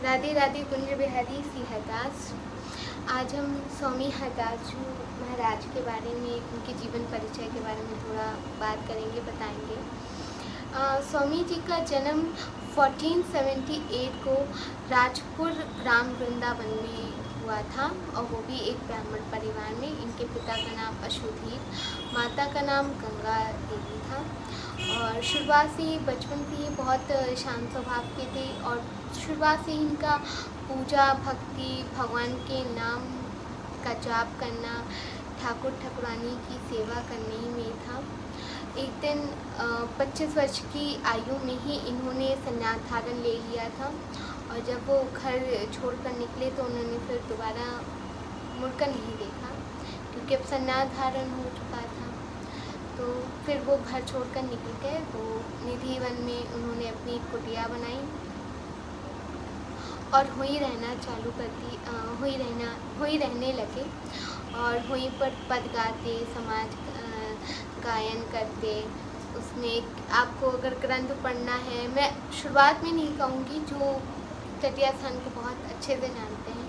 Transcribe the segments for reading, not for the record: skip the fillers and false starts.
राधे राधे कुंज बिहारी सी हरदास। आज हम स्वामी हरदास जी महाराज के बारे में, उनके जीवन परिचय के बारे में थोड़ा बात करेंगे, बताएंगे। स्वामी जी का जन्म 1478 को राजपुर ग्राम वृंदावन में हुआ था, और वो भी एक ब्राह्मण परिवार में। इनके पिता का नाम अशोधीर, माता का नाम गंगा देवी था। और शुरुआत से ही, बचपन से ही बहुत शांत स्वभाव के थे, और शुरुआत से ही इनका पूजा भक्ति, भगवान के नाम का जाप करना, ठाकुर ठाकुरानी की सेवा करने ही में था। एक दिन 25 वर्ष की आयु में ही इन्होंने संन्यास धारण ले लिया था, और जब वो घर छोड़कर निकले तो उन्होंने फिर दोबारा मुड़कर नहीं देखा, क्योंकि अब संन्यास धारण हो चुका था। तो फिर वो घर छोड़कर निकल गए। वो निधि वन में उन्होंने अपनी कुटिया बनाई और हुई रहना चालू कर दी। हुई रहने लगे, और हुई पर पद गाते, समाज गायन करते। उसमें आपको अगर ग्रंथ पढ़ना है, मैं शुरुआत में नहीं कहूँगी, जो तटिया स्थान को बहुत अच्छे से जानते हैं,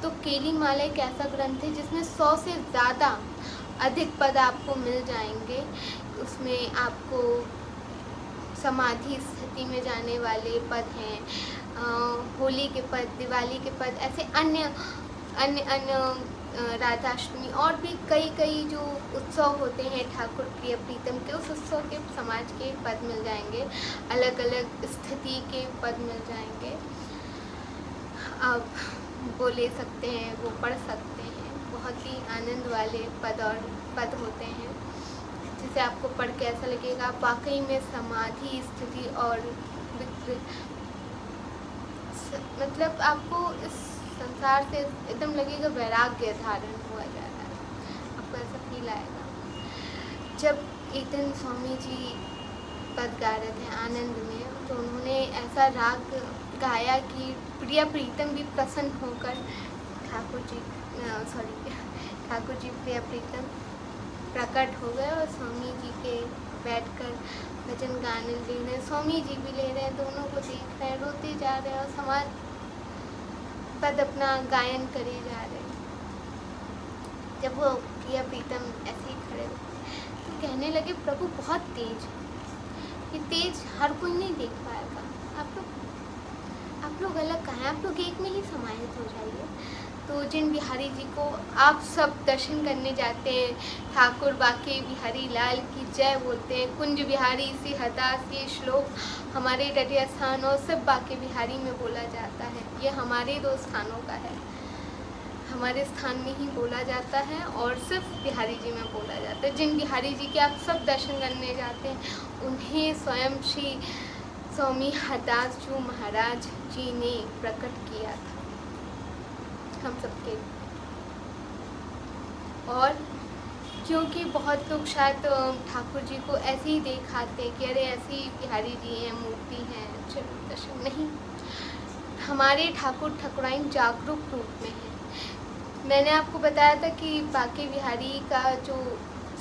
तो केली माला एक ऐसा ग्रंथ है जिसमें 100 से ज़्यादा अधिक पद आपको मिल जाएंगे। उसमें आपको समाधि स्थिति में जाने वाले पद हैं, होली के पद, दिवाली के पद, ऐसे अन्य राधाष्टमी और भी कई जो उत्सव होते हैं ठाकुर प्रिय प्रीतम के, उस उत्सव के समाज के पद मिल जाएंगे, अलग अलग स्थिति के पद मिल जाएंगे। आप वो ले सकते हैं, वो पढ़ सकते हैं। बहुत ही आनंद वाले पद होते हैं, जिसे आपको पढ़ के ऐसा लगेगा आप वाकई में समाधि स्थिति, और मतलब आपको इस संसार से एकदम लगेगा वैराग्य धारण हुआ जा रहा है, आपको ऐसा फील आएगा। जब एक दिन स्वामी जी पद गा रहे थे आनंद में, तो उन्होंने ऐसा राग गाया कि प्रिय प्रीतम भी प्रसन्न होकर ठाकुर जी प्रिय प्रीतम प्रकट हो गए, और स्वामी जी के बैठकर भजन गाने ले रहे हैं, स्वामी जी भी ले रहे हैं, दोनों को देख रहे हैं, रोते जा रहे हैं, और समाज पद अपना गायन करे जा रहे हैं। जब वो प्रिय प्रीतम ऐसे ही खड़े तो कहने लगे, प्रभु बहुत तेज, ये तेज हर कोई नहीं देख पाएगा, आप लोग अलग कहाँ हैं, आप लोग एक में ही समाहित हो जाइए। तो जिन बिहारी जी को आप सब दर्शन करने जाते हैं, ठाकुर बाके बिहारी लाल की जय बोलते हैं, कुंज बिहारी सी हरदास, ये श्लोक हमारे तटीय स्थान और सब बाके बिहारी में बोला जाता है। ये हमारे 2 स्थानों का है, हमारे स्थान में ही बोला जाता है, और सिर्फ बिहारी जी में बोला जाता है। जिन बिहारी जी के आप सब दर्शन करने जाते हैं, उन्हें स्वयं श्री स्वामी हरदास जी महाराज जी ने प्रकट किया था हम सबके। और क्योंकि बहुत लोग शायद ठाकुर जी को ऐसे ही देखाते कि अरे ऐसी बिहारी जी हैं, मूर्ति हैं, चलो दर्शन नहीं, हमारे ठाकुर ठाकुराइन जागरूक रूप में हैं। मैंने आपको बताया था कि बाके बिहारी का जो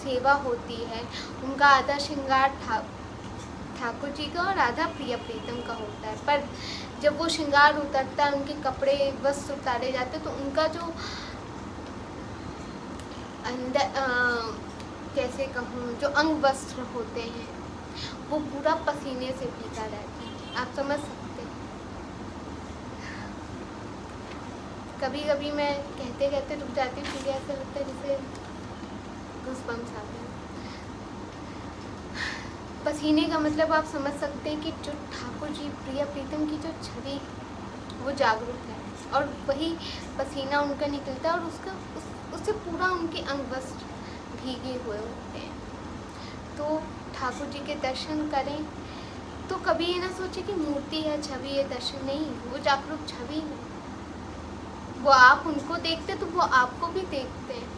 सेवा होती है, उनका आधा श्रृंगार ठाकुर जी का और आधा प्रिय प्रीतम का होता है। पर जब वो श्रृंगार उतरता है, उनके कपड़े वस्त्र उतारे जाते हैं, तो उनका जो अंदर कैसे कहूँ, जो अंग वस्त्र होते हैं वो पूरा पसीने से भीगा रहता है, आप समझ सकते हैं। कभी कभी मैं कहते कहते रुक जाती हूँ, क्योंकि ऐसा लगता है जैसे गूज़बम्स आते हैं। पसीने का मतलब आप समझ सकते हैं कि जो ठाकुर जी प्रिय प्रीतम की जो छवि वो जागरूक है, और वही पसीना उनका निकलता है, और उससे पूरा उनके अंग वस्त्र भीगे हुए होते हैं। तो ठाकुर जी के दर्शन करें तो कभी ये ना सोचे कि मूर्ति है, छवि है, दर्शन नहीं, वो जागरूक छवि है। वो आप उनको देखते तो वो आपको भी देखते हैं।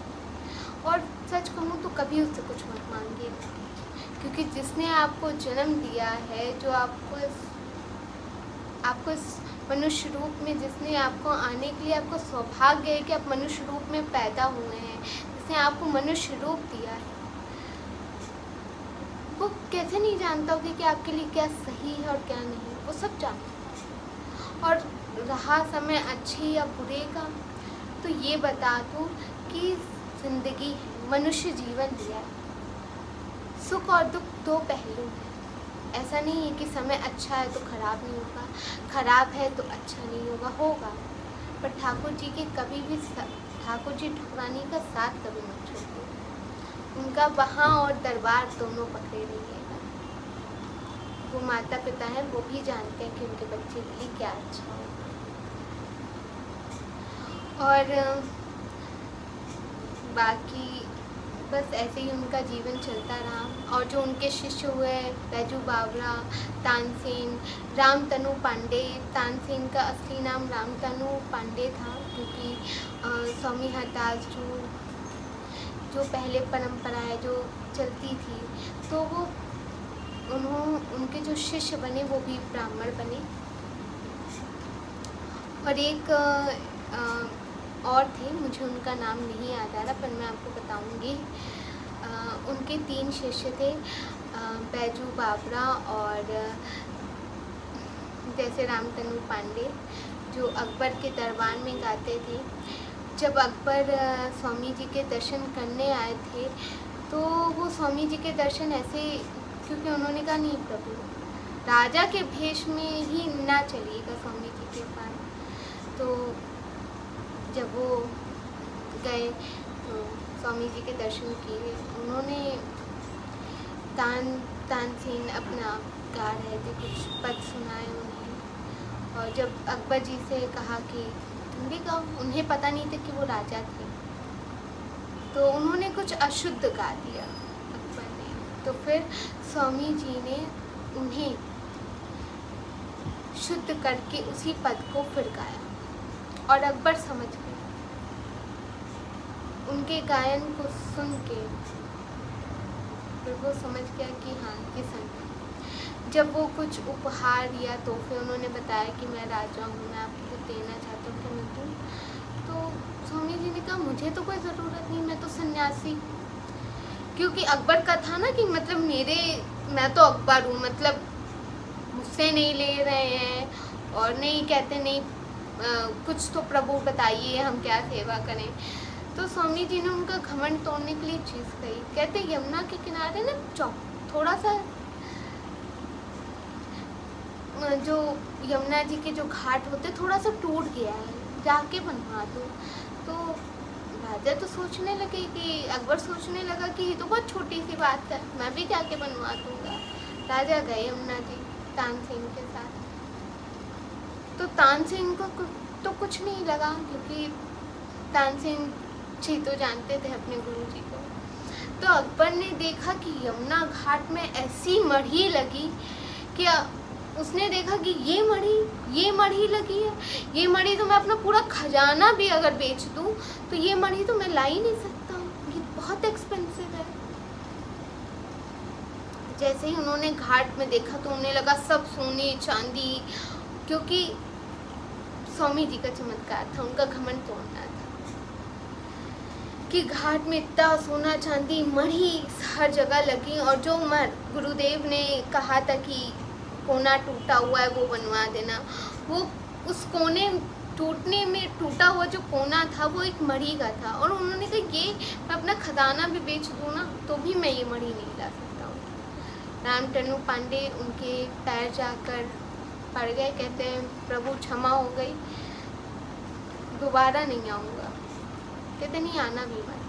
और सच कहूँ तो कभी उससे कुछ मत मांगिए, क्योंकि जिसने आपको जन्म दिया है, जो आपको इस मनुष्य रूप में, जिसने आपको आने के लिए, आपको सौभाग्य है कि आप मनुष्य रूप में पैदा हुए हैं, जिसने आपको मनुष्य रूप दिया है, वो कैसे नहीं जानता होगा कि आपके लिए क्या सही है और क्या नहीं, वो सब जानता है। और रहा समय अच्छे या बुरे का, तो ये बता दूँ कि ज़िंदगी है, मनुष्य जीवन दिया है, सुख और दुख दो पहलू हैं। ऐसा नहीं है कि समय अच्छा है तो ख़राब नहीं होगा, ख़राब है तो अच्छा नहीं होगा। पर ठाकुर जी के कभी भी ठाकुर जी ठकुरानी का साथ कभी मत छोड़ो। उनका वहाँ और दरबार दोनों पकड़े रहिएगा। वो माता पिता हैं, वो भी जानते हैं कि उनके बच्चे के लिए क्या अच्छा हो। और बाकी बस ऐसे ही उनका जीवन चलता रहा। और जो उनके शिष्य हुए, बैजू बावरा, तानसेन, रामतनु पांडे। तानसेन का असली नाम रामतनु पांडे था, क्योंकि स्वामी हरदास जो पहले परंपराएं जो चलती थी, तो वो उनके जो शिष्य बने वो भी ब्राह्मण बने। और एक और थे, मुझे उनका नाम नहीं याद आ रहा, पर मैं आपको बताऊंगी। उनके 3 शिष्य थे, बैजू बावरा और जैसे रामतनु पांडे, जो अकबर के दरबार में गाते थे। जब अकबर स्वामी जी के दर्शन करने आए थे, तो वो स्वामी जी के दर्शन ऐसे, क्योंकि उन्होंने कहा नहीं प्रभु, राजा के भेष में ही ना चलिएगा स्वामी जी के पास। तो जब वो गए तो स्वामी जी के दर्शन किए। उन्होंने तानसेन अपना गा रहे थे, कुछ पद सुनाए उन्हें। और जब अकबर जी से कहा कि तुम भी गाओ, उन्हें पता नहीं था कि वो राजा थे, तो उन्होंने कुछ अशुद्ध गा दिया अकबर ने। तो फिर स्वामी जी ने उन्हें शुद्ध करके उसी पद को फिर गाया, और अकबर समझ गए। उनके गायन को सुन के फिर वो समझ गया कि हाँ ये संत। जब वो कुछ उपहार या तोहफे उन्होंने बताया कि मैं राजा हूँ, मैं आपको देना चाहता हूँ कि मैं दूँ, तो स्वामी जी ने कहा मुझे तो कोई ज़रूरत नहीं, मैं तो सन्यासी। क्योंकि अकबर का था ना कि मतलब मैं तो अकबर हूँ, मतलब मुझसे नहीं ले रहे हैं और नहीं कहते नहीं कुछ तो प्रभु बताइए हम क्या सेवा करें। तो स्वामी जी ने उनका घमंड तोड़ने के लिए चीज़ कही। कहते यमुना के किनारे ना थोड़ा सा जो यमुना जी के जो घाट होते थोड़ा सा टूट गया है, जाके बनवा दो। तो राजा तो सोचने लगे कि अकबर सोचने लगा कि ये तो बहुत छोटी सी बात है, मैं भी जाके बनवा दूंगा। राजा गए यमुना जी तानसेन के साथ। तो तानसेन को तो कुछ नहीं लगा, क्योंकि तानसेन जी तो जानते थे अपने गुरु जी को। तो अकबर ने देखा कि यमुना घाट में ऐसी मढ़ी लगी कि उसने देखा कि ये मढ़ी लगी है, ये मढ़ी तो मैं अपना पूरा खजाना भी अगर बेच दूं तो ये मढ़ी तो मैं ला ही नहीं सकता हूँ, ये बहुत एक्सपेंसिव है। जैसे ही उन्होंने घाट में देखा तो उन्हें लगा सब सोने चांदी, क्योंकि स्वामी जी का चमत्कार था, उनका घमंड तोड़ना था कि घाट में इतना सोना चांदी मढ़ी हर जगह लगी। और जो गुरुदेव ने कहा था कि कोना टूटा हुआ है वो बनवा देना, वो उस कोने टूटने में टूटा हुआ जो कोना था वो एक मढ़ी का था। और उन्होंने कहा ये मैं अपना खजाना भी बेच दूँ ना तो भी मैं ये मढ़ी नहीं ला सकता हूँ। रामतनु पांडे उनके पैर जाकर पड़ गए, कहते हैं प्रभु क्षमा हो गई, दोबारा नहीं आऊँगा। कहते नहीं आना भी मत,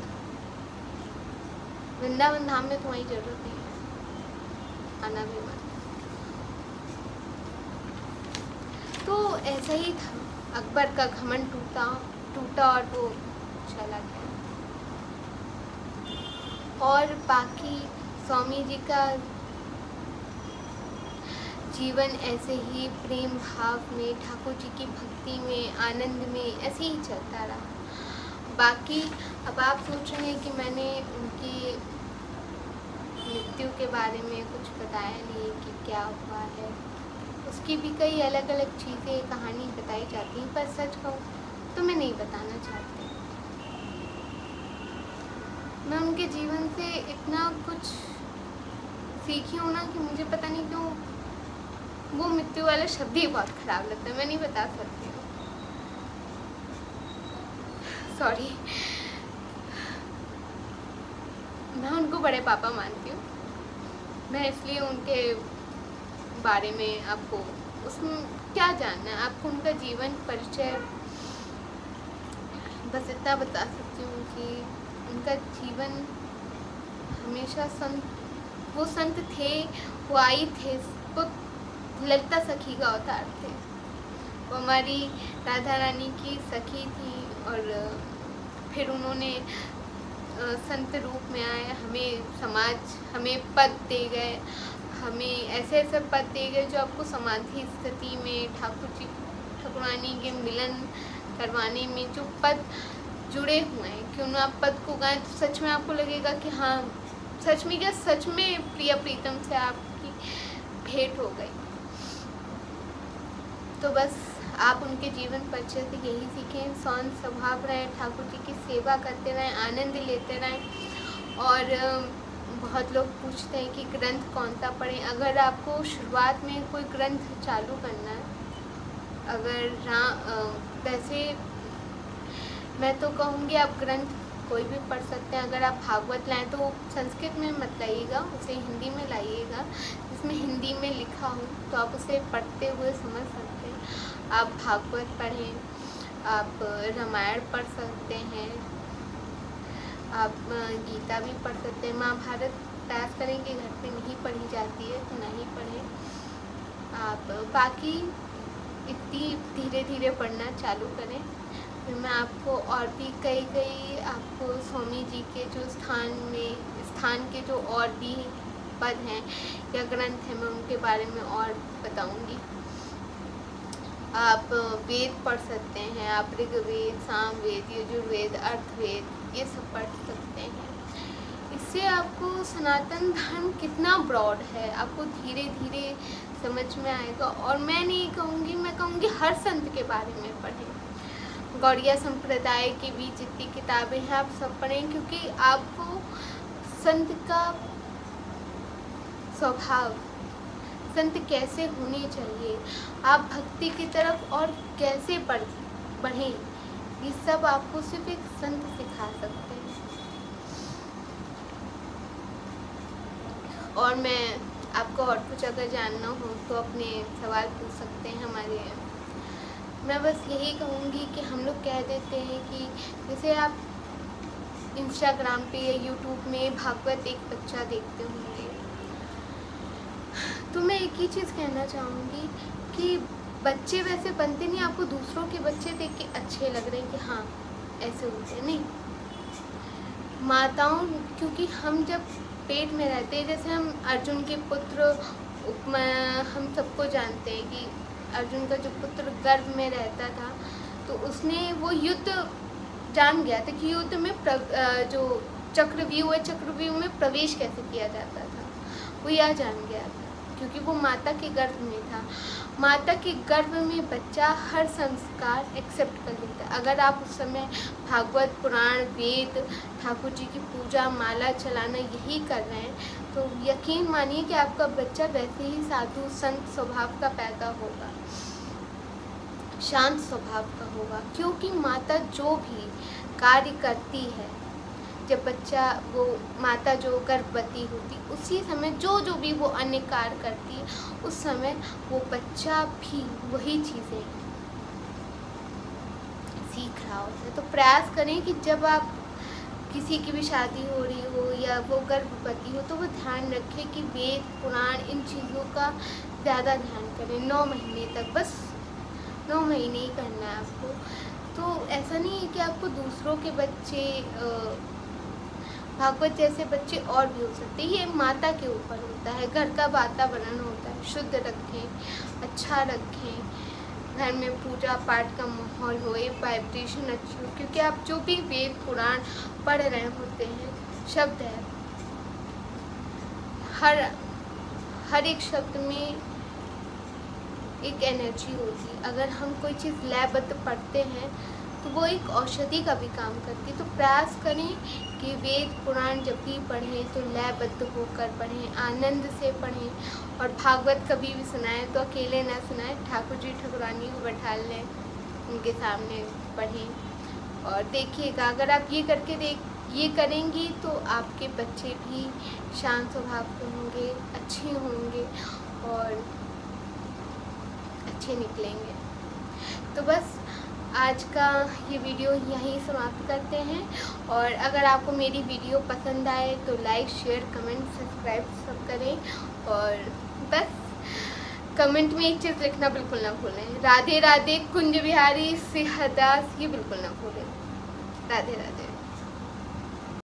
वृंदावन धाम में तुम्हारी जरूरत नहीं है, आना भी मत। तो ऐसा ही था, अकबर का घमंड टूटा और वो चला गया। और बाकी स्वामी जी का जीवन ऐसे ही प्रेम भाव में, ठाकुर जी की भक्ति में, आनंद में ऐसे ही चलता रहा। बाकी अब आप सोच रहे हैं कि मैंने उनकी मृत्यु के बारे में कुछ बताया नहीं कि क्या हुआ है। उसकी भी कई अलग अलग चीज़ें कहानी बताई जाती हैं, पर सच कहूँ तो मैं नहीं बताना चाहती। मैं उनके जीवन से इतना कुछ सीखी हूँ ना कि मुझे पता नहीं क्यों वो मृत्यु वाला शब्द ही बहुत ख़राब लगता है, मैं नहीं बता सकती हूँ, सॉरी। मैं उनको बड़े पापा मानती हूँ, मैं इसलिए उनके बारे में आपको उसमें क्या जानना है, आपको उनका जीवन परिचय बस इतना बता सकती हूँ कि उनका जीवन हमेशा वो संत थे, वो आई थे, वो ललिता सखी का अवतार थे, वो हमारी राधा रानी की सखी थी और फिर उन्होंने संत रूप में आए, हमें पद दे गए, हमें ऐसे ऐसे पद दे गए जो आपको समाधि स्थिति में ठाकुरानी के मिलन करवाने में जो पद जुड़े हुए हैं, क्यों ना आप पद को गाएं तो सच में आपको लगेगा कि हाँ सच में क्या, सच में प्रिय प्रीतम से आपकी भेंट हो गई। तो बस आप उनके जीवन परिचय से यही सीखें, शांत स्वभाव रहें, ठाकुर जी की सेवा करते रहें, आनंद लेते रहें। और बहुत लोग पूछते हैं कि ग्रंथ कौन सा पढ़ें। अगर आपको शुरुआत में कोई ग्रंथ चालू करना है, वैसे मैं तो कहूँगी आप ग्रंथ कोई भी पढ़ सकते हैं। अगर आप भागवत लाएँ तो संस्कृत में मत लाइएगा, उसे हिंदी में लाइएगा, जिसमें हिंदी में लिखा हो तो आप उसे पढ़ते हुए समझ सकते हैं। आप भागवत पढ़ें, आप रामायण पढ़ सकते हैं, आप गीता भी पढ़ सकते हैं। महाभारत प्रयास करें कि घर पे नहीं पढ़ी जाती है तो नहीं पढ़ें। आप बाकी इतनी धीरे धीरे पढ़ना चालू करें। फिर मैं आपको और भी कई आपको स्वामी जी के जो स्थान के जो और भी पद हैं या ग्रंथ हैं, मैं उनके बारे में और बताऊंगी। आप वेद पढ़ सकते हैं, आप ऋग्वेद, सामवेद, यजुर्वेद, अर्थवेद ये सब पढ़ सकते हैं। इससे आपको सनातन धर्म कितना ब्रॉड है आपको धीरे धीरे समझ में आएगा। और मैं नहीं कहूँगी, मैं कहूँगी हर संत के बारे में पढ़ें। गौड़िया संप्रदाय की भी जितनी किताबें हैं आप सब पढ़ें, क्योंकि आपको संत का स्वभाव, संत कैसे होने चाहिए, आप भक्ति की तरफ और कैसे बढ़ें, ये सब आपको सिर्फ एक संत सिखा सकते हैं। और मैं आपको और कुछ अगर जानना हो तो अपने सवाल पूछ सकते हैं हमारे। मैं बस यही कहूँगी कि हम लोग कह देते हैं कि जैसे आप इंस्टाग्राम पे या यूट्यूब में भागवत एक बच्चा देखते होंगे, तो मैं एक ही चीज़ कहना चाहूँगी कि बच्चे वैसे बनते नहीं, आपको दूसरों के बच्चे देख के अच्छे लग रहे हैं कि हाँ ऐसे होते नहीं। माताओं, क्योंकि हम जब पेट में रहते हैं, जैसे हम अर्जुन के पुत्र हम सबको जानते हैं कि अर्जुन का जो पुत्र गर्भ में रहता था तो उसने वो युद्ध जान गया था कि युद्ध में जो चक्रव्यूह है, चक्रव्यूह में प्रवेश कैसे किया जाता था, वो यह जान गया था क्योंकि वो माता के गर्भ में था। माता के गर्भ में बच्चा हर संस्कार एक्सेप्ट कर लेता है। अगर आप उस समय भागवत, पुराण, वेद, ठाकुर जी की पूजा, माला चलाना यही कर रहे हैं तो यकीन मानिए कि आपका बच्चा वैसे ही साधु संत स्वभाव का पैदा होगा, शांत स्वभाव का होगा। क्योंकि माता जो भी कार्य करती है, जब बच्चा वो माता जो गर्भवती होती उसी समय जो भी वो अन्य कार्य करती है उस समय वो बच्चा भी वही चीज़ें सीख रहा होता है। तो प्रयास करें कि जब आप किसी की भी शादी हो रही हो या वो गर्भवती हो तो वो ध्यान रखें कि वेद, पुराण, इन चीज़ों का ज़्यादा ध्यान करें। 9 महीने तक, बस 9 महीने ही करना है आपको। तो ऐसा नहीं है कि आपको दूसरों के बच्चे, भागवत जैसे बच्चे और भी हो सकते हैं, ये माता के ऊपर होता है। घर का वातावरण होता है, शुद्ध रखें, अच्छा रखें, घर में पूजा पाठ का माहौल हो, एक वाइब्रेशन अच्छी हो, क्योंकि आप जो भी वेद पुराण पढ़ रहे होते हैं, शब्द है, हर एक शब्द में एक एनर्जी होती है। अगर हम कोई चीज़ लयबद्ध पढ़ते हैं तो वो एक औषधि का भी काम करती है। तो प्रयास करें कि वेद पुराण जब भी पढ़ें तो लयबद्ध होकर पढ़ें, आनंद से पढ़ें। और भागवत कभी भी सुनाएं तो अकेले ना सुनाएं, ठाकुर जी ठाकुरानी को बैठा लें, उनके सामने पढ़ें। और देखिएगा, अगर आप ये करेंगी तो आपके बच्चे भी शांत स्वभाव के होंगे, अच्छे होंगे और अच्छे निकलेंगे। तो बस आज का ये वीडियो यहीं समाप्त करते हैं। और अगर आपको मेरी वीडियो पसंद आए तो लाइक, शेयर, कमेंट, सब्सक्राइब सब करें। और बस कमेंट में एक चीज़ लिखना बिल्कुल ना भूलें, राधे राधे कुंज बिहारी सिंह दास, ये बिल्कुल ना भूलें। राधे राधे।